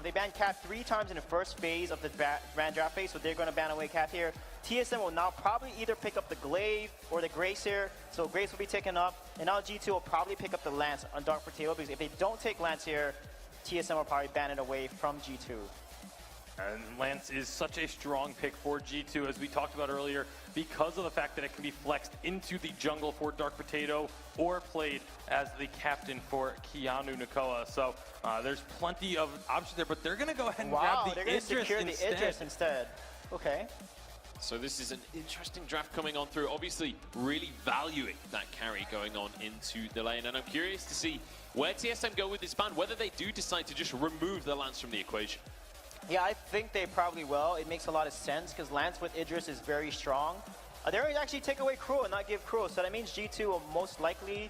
they banned Cap 3 times in the first phase of the Grand Draft phase, so they're going to ban away Cap here. TSM will now probably either pick up the Glaive or the Grace here, so Grace will be taken up, and now G2 will probably pick up the Lance on Dark Potato, because if they don't take Lance here, TSM will probably ban it away from G2. And Lance is such a strong pick for G2, as we talked about earlier, because of the fact that it can be flexed into the jungle for Dark Potato or played as the captain for Keanu Nakoa. So there's plenty of options there, but they're going to go ahead and grab the Idris instead. Okay. So this is an interesting draft coming on through. Obviously, really valuing that carry going on into the lane. And I'm curious to see where TSM go with this ban, whether they do decide to just remove the Lance from the equation. Yeah, I think they probably will. It makes a lot of sense because Lance with Idris is very strong. They're going to actually take away Cruel and not give Cruel, so that means G2 will most likely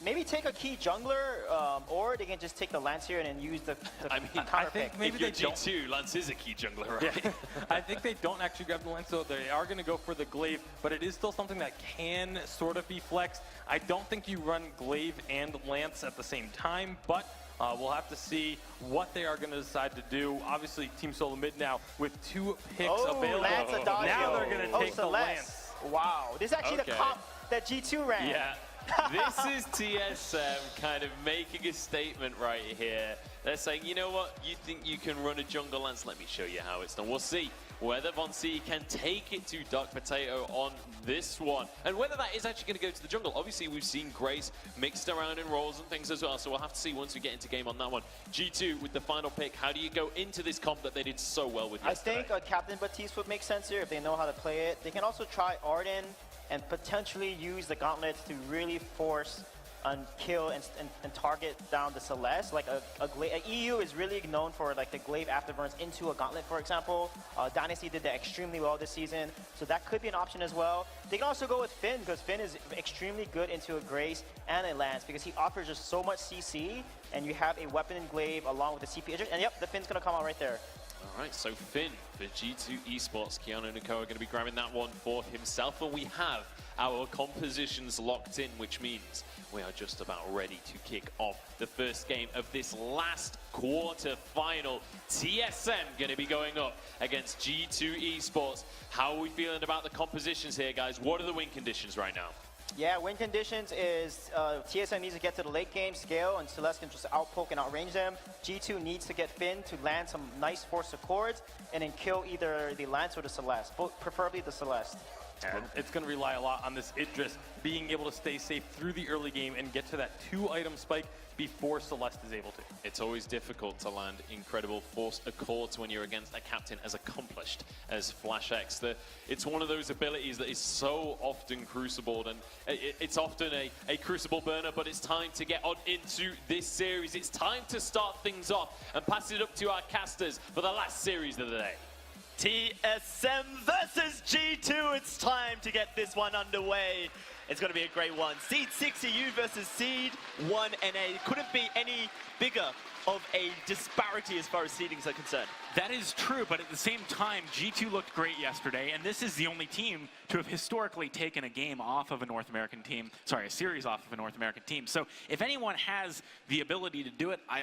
maybe take a key jungler, or they can just take the Lance here and then use the I counter think pick. maybe if you're G2, Lance is a key jungler, right? Yeah. I think they don't actually grab the Lance, so they are going to go for the Glaive, but it is still something that can sort of be flexed. I don't think you run Glaive and Lance at the same time, but we'll have to see what they are going to decide to do. Obviously, Team Solo Mid now with 2 picks available. Lance Now they're going to take the Lance. Wow, this is actually the comp that G2 ran. Yeah. This is TSM kind of making a statement right here. They're saying, you know what, you think you can run a jungle Lance? Let me show you how it's done. We'll see whether Von C can take it to Dark Potato on this one, and whether that is actually going to go to the jungle. Obviously, we've seen Grace mixed around in roles and things as well, so we'll have to see once we get into game on that one. G2 with the final pick. How do you go into this comp that they did so well with yesterday? I think Captain Baptiste would make sense here if they know how to play it. They can also try Arden and potentially use the gauntlets to really force and kill and target down the Celeste. Like a EU is really known for like the Glaive afterburns into a gauntlet, for example. Dynasty did that extremely well this season, so that could be an option as well. They can also go with Finn, because Finn is extremely good into a Grace and a Lance, because he offers just so much CC, and you have a weapon in Glaive along with the CP. And yep, the Finn's gonna come out right there. All right, so Finn for G2 Esports. Keanu Nakoa going to be grabbing that one for himself, and we have our compositions locked in, which means we are just about ready to kick off the first game of this last quarter final. TSM going to be going up against G2 Esports. How are we feeling about the compositions here, guys? What are the win conditions right now? Yeah, win conditions is TSM needs to get to the late game, scale, and Celeste can just outpoke and outrange them. G2 needs to get Finn to land some nice force accords and then kill either the Lance or the Celeste, preferably the Celeste. And it's going to rely a lot on this Idris being able to stay safe through the early game and get to that 2-item spike before Celeste is able to. It's always difficult to land incredible force accords when you're against a captain as accomplished as Flash X. It's one of those abilities that is so often crucibled, and it's often a crucible burner, but it's time to get on into this series. It's time to start things off and pass it up to our casters for the last series of the day. TSM versus G2. It's time to get this one underway. It's going to be a great one. Seed 6 EU versus Seed 1 NA. Couldn't be any bigger of a disparity as far as seedings are concerned. That is true, but at the same time, G2 looked great yesterday, and this is the only team to have historically taken a game off of a North American team, sorry, a series off of a North American team. So if anyone has the ability to do it, I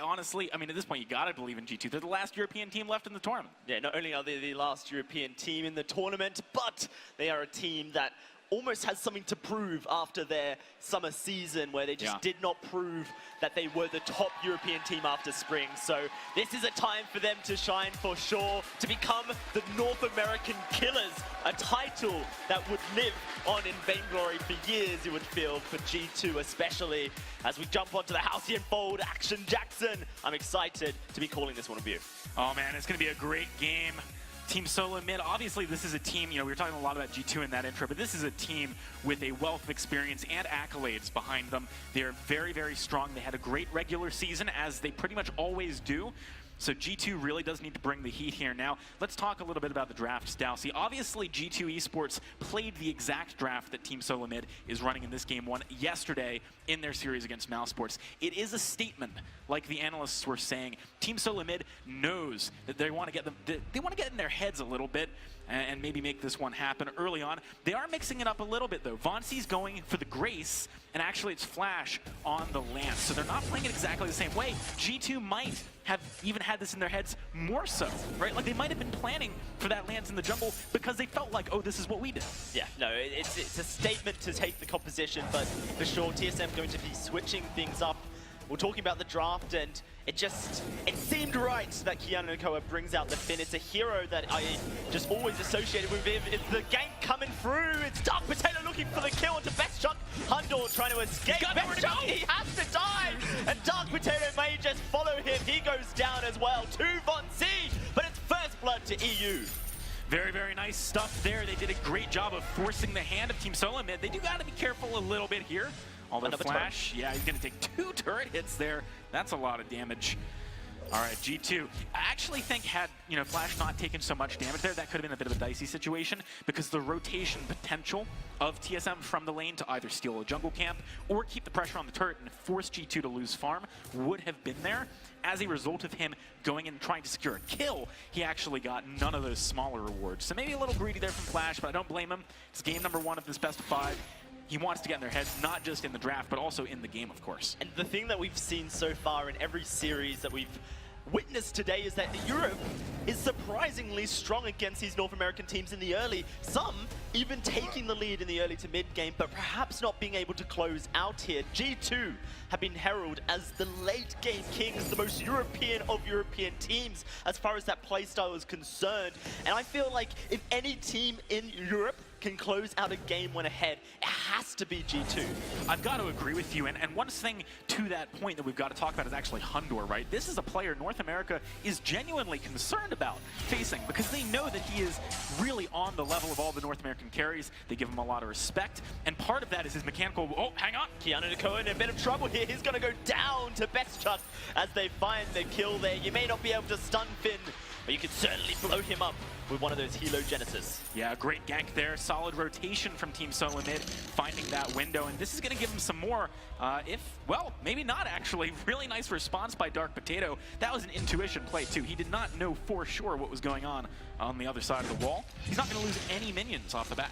mean, at this point, you gotta believe in G2. They're the last European team left in the tournament. Yeah, not only are they the last European team in the tournament, but they are a team that almost has something to prove after their summer season, where they just did not prove that they were the top European team after spring. So this is a time for them to shine for sure, to become the North American Killers, a title that would live on in Vainglory for years, you would feel, for G2 especially. As we jump onto the Halcyon Fold, Action Jackson, I'm excited to be calling this one of you. Oh man, it's gonna be a great game. Team Solo Mid, obviously this is a team, you know, we were talking a lot about G2 in that intro, but this is a team with a wealth of experience and accolades behind them. They're very, very strong. They had a great regular season, as they pretty much always do. So G2 really does need to bring the heat here. Now, let's talk a little bit about the draft, Dowsey. Obviously, G2 Esports played the exact draft that Team Solo Mid is running in this game one yesterday in their series against Mousesports. It is a statement, like the analysts were saying. Team Solo Mid knows that they want to get them, they want to get in their heads a little bit and maybe make this one happen early on. They are mixing it up a little bit, though. Von C's going for the Grace, and actually it's Flash on the Lance. So they're not playing it exactly the same way. G2 might have even had this in their heads more so, right? Like they might have been planning for that Lance in the jungle because they felt like, oh, this is what we did. Yeah, no, it's a statement to take the composition, but for sure TSM going to be switching things up. We're talking about the draft, and it seemed right that Keanu Nakoa brings out the Finn. It's a hero that I just always associated with him. It's the gank coming through. It's Dark Potato looking for the kill onto Best Chuck. Hundor trying to escape. Best Chuck, he has to die! And Dark Potato may just follow him. He goes down as well to Von C, but it's first blood to EU. Very, very nice stuff there. They did a great job of forcing the hand of Team Solo Mid. They do got to be careful a little bit here. Although Flash, yeah, he's going to take 2 turret hits there. That's a lot of damage. All right, G2. I actually think had, Flash not taken so much damage there, that could have been a bit of a dicey situation because the rotation potential of TSM from the lane to either steal a jungle camp or keep the pressure on the turret and force G2 to lose farm would have been there. As a result of him going in and trying to secure a kill, he actually got none of those smaller rewards. So maybe a little greedy there from Flash, but I don't blame him. It's game number 1 of this best of 5. He wants to get in their heads, not just in the draft, but also in the game, of course. And the thing that we've seen so far in every series that we've witnessed today is that Europe is surprisingly strong against these North American teams in the early. Some even taking the lead in the early to mid game, but perhaps not being able to close out here. G2 have been heralded as the late game kings, the most European of European teams as far as that playstyle is concerned. And I feel like if any team in Europe can close out a game when ahead, it has to be G2. I've got to agree with you, and one thing to that point that we've got to talk about is actually Hundor, right? This is a player North America is genuinely concerned about facing because they know that he is really on the level of all the North American carries. They give him a lot of respect, and part of that is his mechanical, oh, hang on. Keanu Nakoa in a bit of trouble here. He's going to go down to Best Chuck as they find the kill there. You may not be able to stun Finn, but you can certainly blow him up with one of those Helo Genesis. Yeah, great gank there. Solid rotation from Team Solo Mid, finding that window. And this is going to give him some more, well, maybe not actually. Really nice response by Dark Potato. That was an intuition play, too. He did not know for sure what was going on the other side of the wall. He's not going to lose any minions off the back.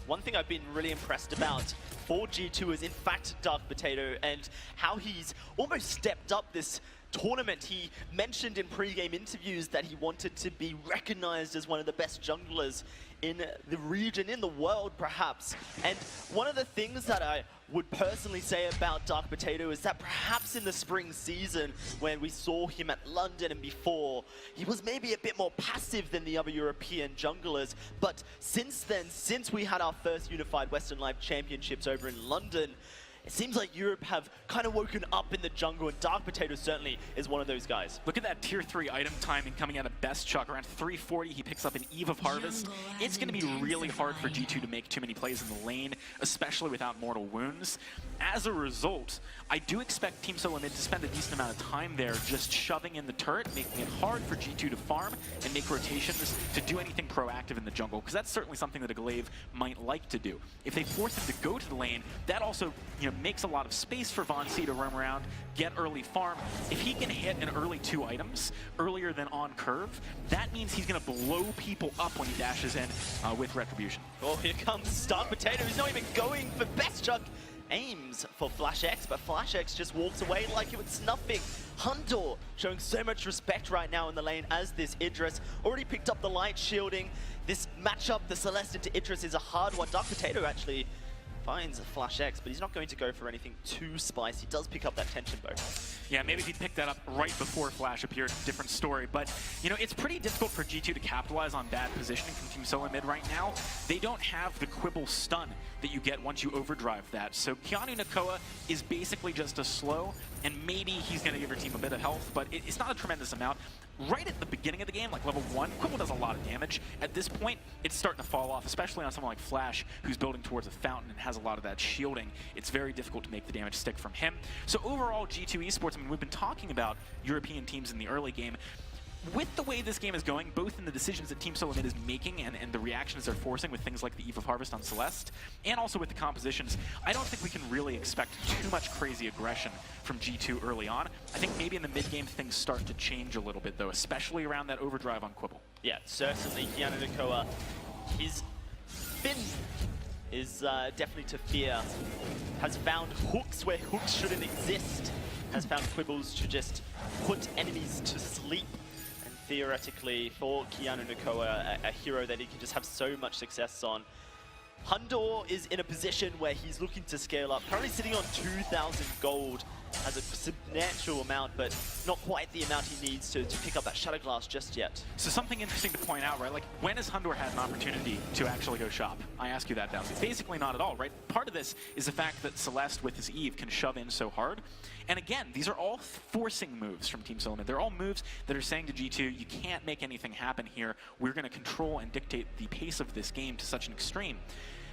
One thing I've been really impressed about for G2 is, in fact, Dark Potato and how he's almost stepped up this tournament. He mentioned in pre-game interviews that he wanted to be recognized as one of the best junglers in the region, in the world perhaps. And one of the things that I would personally say about Dark Potato is that perhaps in the spring season when we saw him at London and before, he was maybe a bit more passive than the other European junglers. But since then, since we had our first Unified Western Live Championships over in London, it seems like Europe have kind of woken up in the jungle, and Dark Potato certainly is one of those guys. Look at that tier 3 item timing coming out of Best Chuck. Around 340, he picks up an Eve of Harvest. It's going to be really hard for G2 to make too many plays in the lane, especially without mortal wounds. As a result, I do expect Team Solo Mid to spend a decent amount of time there just shoving in the turret, making it hard for G2 to farm and make rotations to do anything proactive in the jungle, because that's certainly something that a Glaive might like to do. If they force him to go to the lane, that also makes a lot of space for Von C to roam around, get early farm. If he can hit an early 2 items earlier than on curve, that means he's going to blow people up when he dashes in with Retribution. Oh, here comes Dark Potato. He's not even going for Best Chuck. Aims for Flash X, but Flash X just walks away like it was nothing. Hundor showing so much respect right now in the lane as this Idris already picked up the light shielding. This matchup, the Celeste into Idris, is a hard one. Dark Potato actually finds a Flash X, but he's not going to go for anything too spicy. He does pick up that tension bow. Yeah, maybe if he'd picked that up right before Flash appeared, different story. But, it's pretty difficult for G2 to capitalize on bad positioning from Team Solo Mid right now. They don't have the Quibble stun that you get once you overdrive that. So Keanu Nakoa is basically just a slow, and maybe he's going to give your team a bit of health, but it's not a tremendous amount. Right at the beginning of the game, like level 1, Quibble does a lot of damage. At this point, it's starting to fall off, especially on someone like Flash, who's building towards a fountain and has a lot of that shielding. It's very difficult to make the damage stick from him. So overall, G2 Esports, we've been talking about European teams in the early game. With the way this game is going, both in the decisions that Team Solo Mid is making and the reactions they're forcing with things like the Eve of Harvest on Celeste, and also with the compositions, I don't think we can really expect too much crazy aggression from G2 early on. I think maybe in the mid-game things start to change a little bit, though, especially around that overdrive on Quibble. Yeah, certainly Keanu Nakoa, he's been is definitely to fear. Has found hooks where hooks shouldn't exist. Has found quibbles to just put enemies to sleep. And theoretically, for Keanu Nakoa, a hero that he can just have so much success on. Hundor is in a position where he's looking to scale up. Currently sitting on 2,000 gold. Has a substantial amount, but not quite the amount he needs to pick up that Shadow Glass just yet. So something interesting to point out, right? Like, when has Hundor had an opportunity to actually go shop? I ask you that, Dowsy. Basically not at all, right? Part of this is the fact that Celeste with his Eve can shove in so hard. And again, these are all forcing moves from Team Solomid. They're all moves that are saying to G2, you can't make anything happen here. We're going to control and dictate the pace of this game to such an extreme.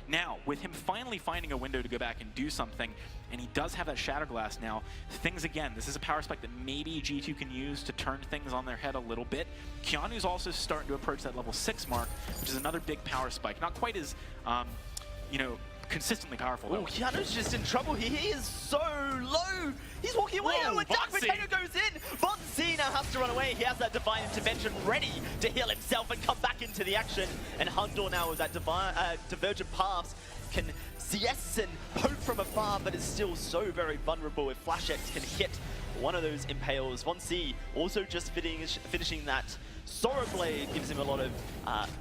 Now, with him finally finding a window to go back and do something, and he does have that Shatter Glass now, things again, this is a power spike that maybe G2 can use to turn things on their head a little bit. Keanu's also starting to approach that level 6 mark, which is another big power spike. Not quite as, you know, consistently powerful, though. Oh, Keanu's just in trouble here. He is so low. He's walking away. Whoa, When Dark Potato goes in, Vonc now has to run away. He has that Divine Intervention ready to heal himself and come back into the action. And Hundor now with that Divergent Paths can CS and poke from afar, but is still so very vulnerable if Flash X can hit one of those impales. Vonc also just finishing that Sorrow Blade gives him a lot of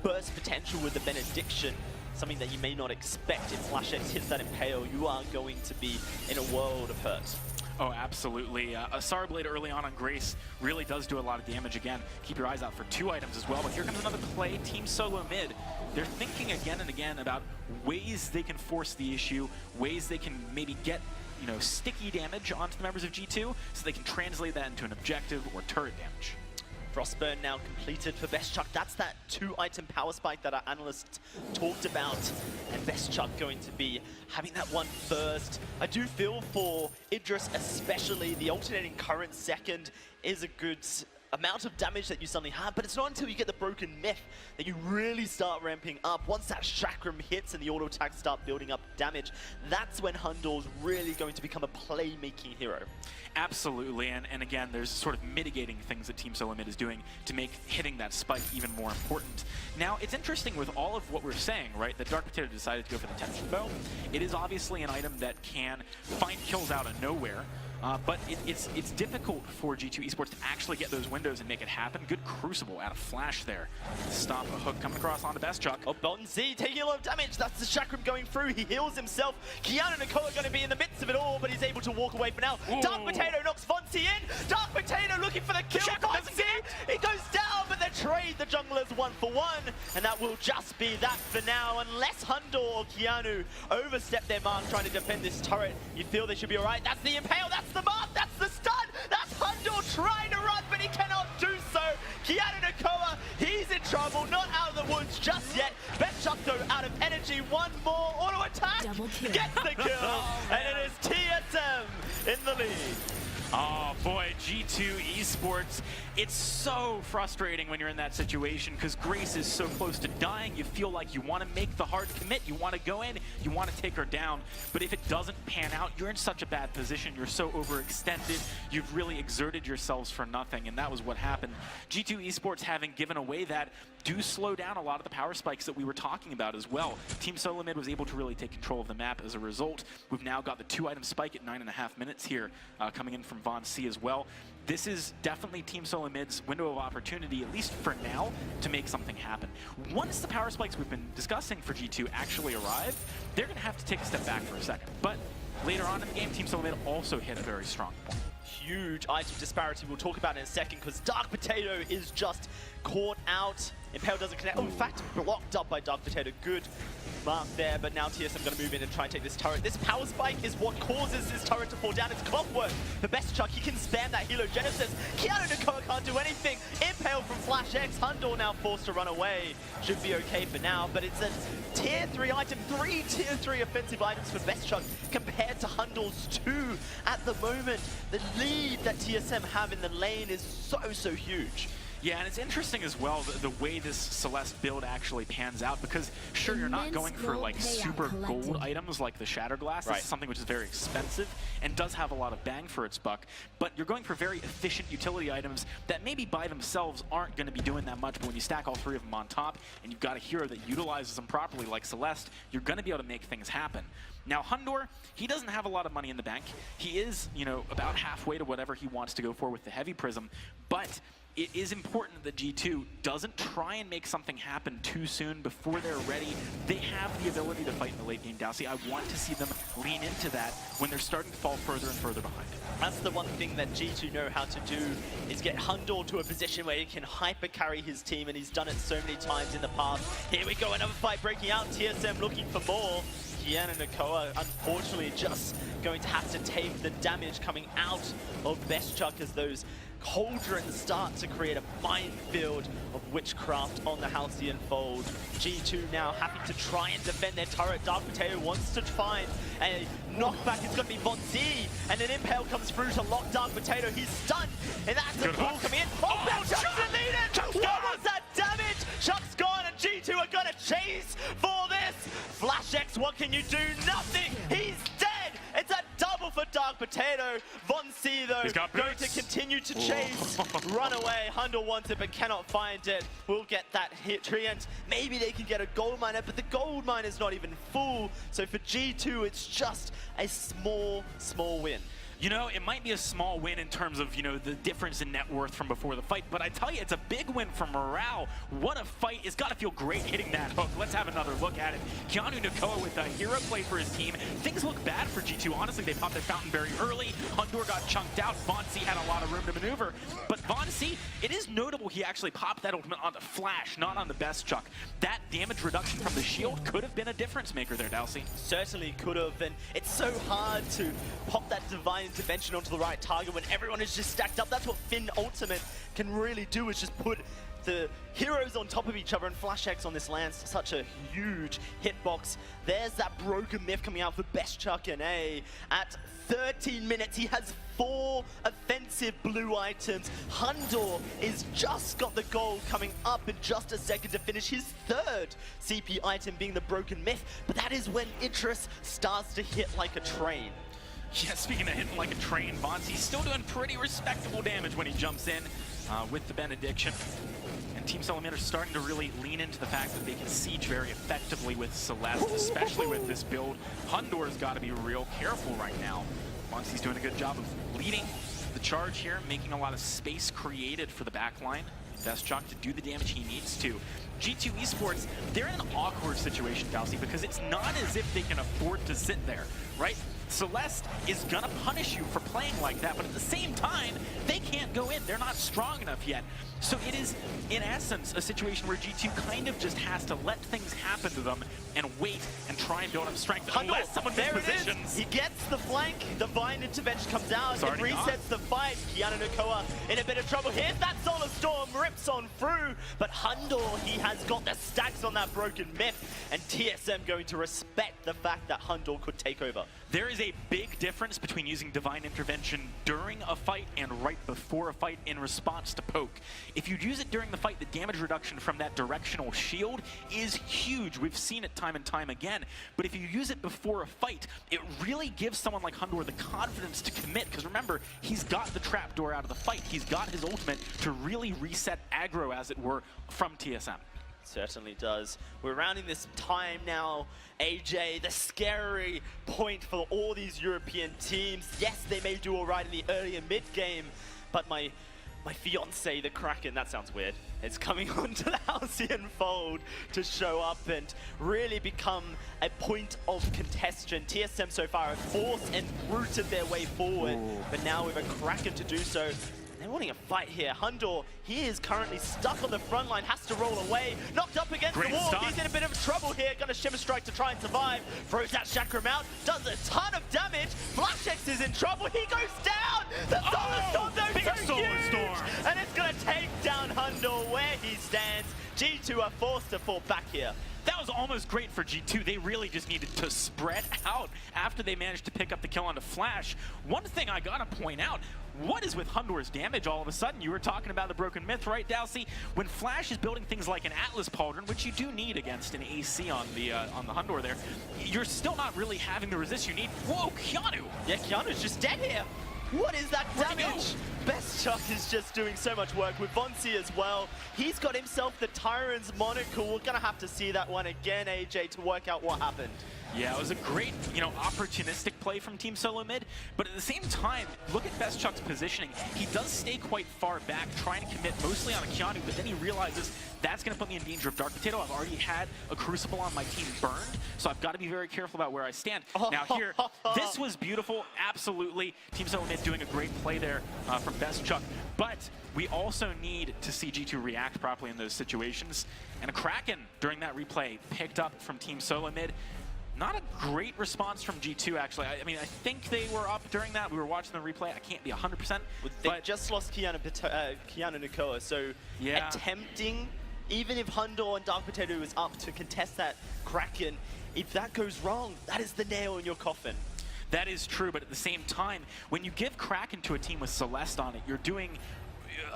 burst potential with the Benediction. Something that you may not expect. If Flash X hits that impale, you are going to be in a world of hurt. Oh, absolutely. A Sorrow Blade early on Grace really does do a lot of damage. Again, keep your eyes out for 2 items as well. But here comes another play. Team Solo Mid. They're thinking again and again about ways they can force the issue, ways they can maybe get, you know, sticky damage onto the members of G2, so they can translate that into an objective or turret damage. Frostburn now completed for Bestchuck. That's that 2-item power spike that our analysts talked about. And Bestchuck going to be having that one first. I do feel for Idris especially, the alternating current second is a good amount of damage that you suddenly have, but it's not until you get the broken myth that you really start ramping up. Once that chakram hits and the auto attacks start building up damage, that's when Hundor's really going to become a playmaking hero. Absolutely, and again, there's sort of mitigating things that Team Solomid is doing to make hitting that spike even more important. Now, it's interesting with all of what we're saying, right, that Dark Potato decided to go for the Tension Bow. It is obviously an item that can find kills out of nowhere. But it's difficult for G2 Esports to actually get those windows and make it happen. Good Crucible out of Flash there. Stop a hook coming across onto Bestchuck. Oh, Vonc taking a lot of damage. That's the chakram going through. He heals himself. Keanu Nakoa going to be in the midst of it all, but he's able to walk away for now. Ooh. Dark Potato knocks Vonc in. Dark Potato looking for the kill. Vonc, it goes down, but they trade the junglers 1-for-1, and that will just be that for now. Unless Hundor or Keanu overstep their mark trying to defend this turret, you feel they should be all right. That's the impale. That's the mark. That's the stun. That's Hundor trying to run, but he cannot do so. Keanu Nakoa, he's in trouble. Not out of the woods just yet. Bestchuck though out of energy. One more auto attack. Gets the kill. And it is TSM in the lead. Oh boy, G2 Esports. It's so frustrating when you're in that situation because Grace is so close to dying. You feel like you want to make the hard commit. You want to go in. You want to take her down. But if it doesn't pan out, you're in such a bad position. You're so overextended. You've really exerted yourselves for nothing. And that was what happened. G2 Esports, having given away that, do slow down a lot of the power spikes that we were talking about as well. Team Solomid was able to really take control of the map as a result. We've now got the 2-item spike at 9.5 minutes here coming in from Vonc as well. This is definitely Team Solomid's window of opportunity, at least for now, to make something happen. Once the power spikes we've been discussing for G2 actually arrive, they're going to have to take a step back for a second. But later on in the game, Team Solomid also hit a very strong point. Huge item disparity we'll talk about in a second because Dark Potato is just caught out. Impale doesn't connect. Oh, in fact, blocked up by Dark Potato. Good mark there, but now TSM going to move in and try and take this turret. This power spike is what causes this turret to fall down. It's clockwork. For Bestchuck, he can spam that Helogenesis. Keanu Nakoa can't do anything. Impale from Flash X. Hundor now forced to run away. Should be okay for now, but it's a tier 3 item. 3 tier 3 offensive items for Bestchuck compared to Hundor's 2 at the moment. The lead that TSM have in the lane is so huge. Yeah, and it's interesting as well the way this Celeste build actually pans out, because sure, you're not going for like super gold items like the Shatter Glass. This is something which is very expensive and does have a lot of bang for its buck, but you're going for very efficient utility items that maybe by themselves aren't going to be doing that much, but when you stack all three of them on top and you've got a hero that utilizes them properly like Celeste, you're going to be able to make things happen. Now, Hundor, he doesn't have a lot of money in the bank. He is, you know, about halfway to whatever he wants to go for with the Heavy Prism, but it is important that G2 doesn't try and make something happen too soon before they're ready. They have the ability to fight in the late game, Dowsey. I want to see them lean into that when they're starting to fall further and further behind. That's the one thing that G2 know how to do, is get Hundor to a position where he can hyper carry his team, and he's done it so many times in the past. Here we go, another fight breaking out. TSM looking for more. Kiana Nakoa, unfortunately, just going to have to take the damage coming out of Best Chuck as those cauldrons start to create a minefield of witchcraft on the Halcyon Fold. G2 now having to try and defend their turret. Dark Potato wants to find a knockback. It's going to be Von Z, and an Impale comes through to lock Dark Potato. He's stunned, and that's a pull coming in. Oh, Chuck's deleted! What was that damage? Chuck's gone, and G2 are going to chase for this. Flash X, what can you do? Nothing! He's dead! It's a double for Dark Potato. Von C, though, going to continue to chase. Run away. Hundor wants it, but cannot find it. We'll get that hit. Treant, maybe they can get a gold miner, but the gold mine is not even full. So for G2, it's just a small win. You know, it might be a small win in terms of, you know, the difference in net worth from before the fight, but I tell you, it's a big win for morale. What a fight. It's got to feel great hitting that hook. Let's have another look at it. Keanu Nakoa with a hero play for his team. Things look bad for G2. Honestly, they popped their fountain very early. Hundor got chunked out. Von C had a lot of room to maneuver. But Von C, it is notable he actually popped that ultimate on the Flash, not on the Best Chuck. That damage reduction from the shield could have been a difference maker there, Dowsey. Certainly could have, and it's so hard to pop that Divine Intervention onto the right target when everyone is just stacked up. That's what Finn Ultimate can really do, is just put the heroes on top of each other, and Flash X on this lands such a huge hitbox. There's that broken myth coming out for Best Chuck and A. At 13 minutes, he has 4 offensive blue items. Hundor is just got the gold coming up in just a second to finish his 3rd CP item, being the broken myth. But that is when Idris starts to hit like a train. Yeah, speaking of hitting like a train, Bonzi's still doing pretty respectable damage when he jumps in with the Benediction. And Team Solomon are starting to really lean into the fact that they can siege very effectively with Celeste, especially with this build. Hundor's got to be real careful right now. Bonzi's doing a good job of leading the charge here, making a lot of space created for the backline. Best Chuck to do the damage he needs to. G2 Esports, they're in an awkward situation, Dowsey, because it's not as if they can afford to sit there, right? Celeste is gonna punish you for playing like that, but at the same time, they can't go in. They're not strong enough yet. So it is, in essence, a situation where G2 kind of just has to let things happen to them and wait and try and build up strength unless someone gets positions. He gets the flank, Divine Intervention comes out, it resets the fight. Kiana Nakoa in a bit of trouble. Here's that Solar Storm, rips on through, but Hundor, he has got the stacks on that broken myth, and TSM going to respect the fact that Hundor could take over. There is a big difference between using Divine Intervention during a fight and right before a fight in response to poke. If you use it during the fight, the damage reduction from that directional shield is huge. We've seen it time and time again. But if you use it before a fight, it really gives someone like Hundor the confidence to commit, because remember, he's got the trapdoor out of the fight. He's got his ultimate to really reset aggro, as it were, from TSM. Certainly does. We're rounding this time now, AJ, the scary point for all these European teams. Yes, they may do all right in the early and mid game, but my fiance, the Kraken, that sounds weird, it's coming onto the Halcyon Fold to show up and really become a point of contention. TSM so far have forced and rooted their way forward, but now with a Kraken to do so, they're wanting a fight here. Hundor, he is currently stuck on the front line, has to roll away. Knocked up against the wall. He's in a bit of trouble here. Gonna Shimmer Strike to try and survive. Throws that Chakram out. Does a ton of damage. Flash X is in trouble. He goes down. The Solar Storm, though, so huge. And it's gonna take down Hundor where he stands. G2 are forced to fall back here. That was almost great for G2. They really just needed to spread out after they managed to pick up the kill onto Flash. One thing I gotta point out, what is with Hundor's damage all of a sudden? You were talking about the broken myth, right, Dowsey? When Flash is building things like an Atlas Pauldron, which you do need against an AC on the Hundor there, you're still not really having the resist you need. Whoa, Keanu! Yeah, Keanu's just dead here. What is that damage? Best Chuck is just doing so much work with Vonsi as well. He's got himself the Tyrant's monocle. We're gonna have to see that one again, AJ, to work out what happened. Yeah, it was a great, opportunistic play from Team Solo Mid, but at the same time, look at Best Chuck's positioning. He does stay quite far back, trying to commit mostly on a Keanu, but then he realizes that's going to put me in danger of Dark Potato. I've already had a Crucible on my team burned, so I've got to be very careful about where I stand. Now here, this was beautiful, absolutely. Team Solo Mid doing a great play there from Best Chuck, but we also need to see G2 react properly in those situations, and a Kraken during that replay picked up from Team Solo Mid. Not a great response from G2, actually. I mean, I think they were up during that. We were watching the replay. I can't be 100%. They just lost Keanu Nakoa, so yeah. Attempting, even if Hundor and Dark Potato is up to contest that Kraken, if that goes wrong, that is the nail in your coffin. That is true, but at the same time, when you give Kraken to a team with Celeste on it, you're doing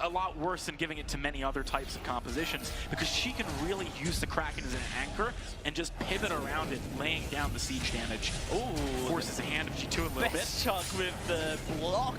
a lot worse than giving it to many other types of compositions, because she can really use the Kraken as an anchor and just pivot around it, laying down the siege damage. Oh, forces the hand of G2 a little bit. Best Chuck with the block.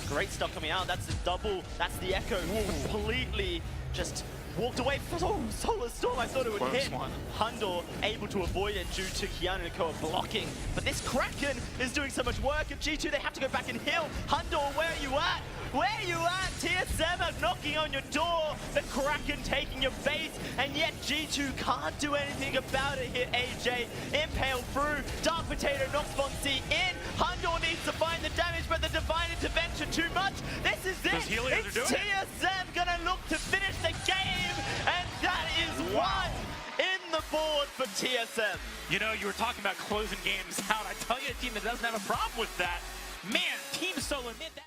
Great stuff coming out. That's the double. That's the echo. Completely just walked away from Solar Storm. I thought it would hit. Hundor able to avoid it due to Keanu Nakoa blocking. But this Kraken is doing so much work. And G2, they have to go back and heal. Hundor, where are you at? Where are you at? TSM are knocking on your door. The Kraken taking your base. And yet G2 can't do anything about it here, AJ. Impale through. Dark Potato knocks Vonsi in. Hundor needs to find the damage, but the Divine Intervention too much. This is it. It's TSM gonna look to finish the game. And that is one in the board for TSM. You know, you were talking about closing games out. I tell you, a team that doesn't have a problem with that. Man, Team Solo Mid.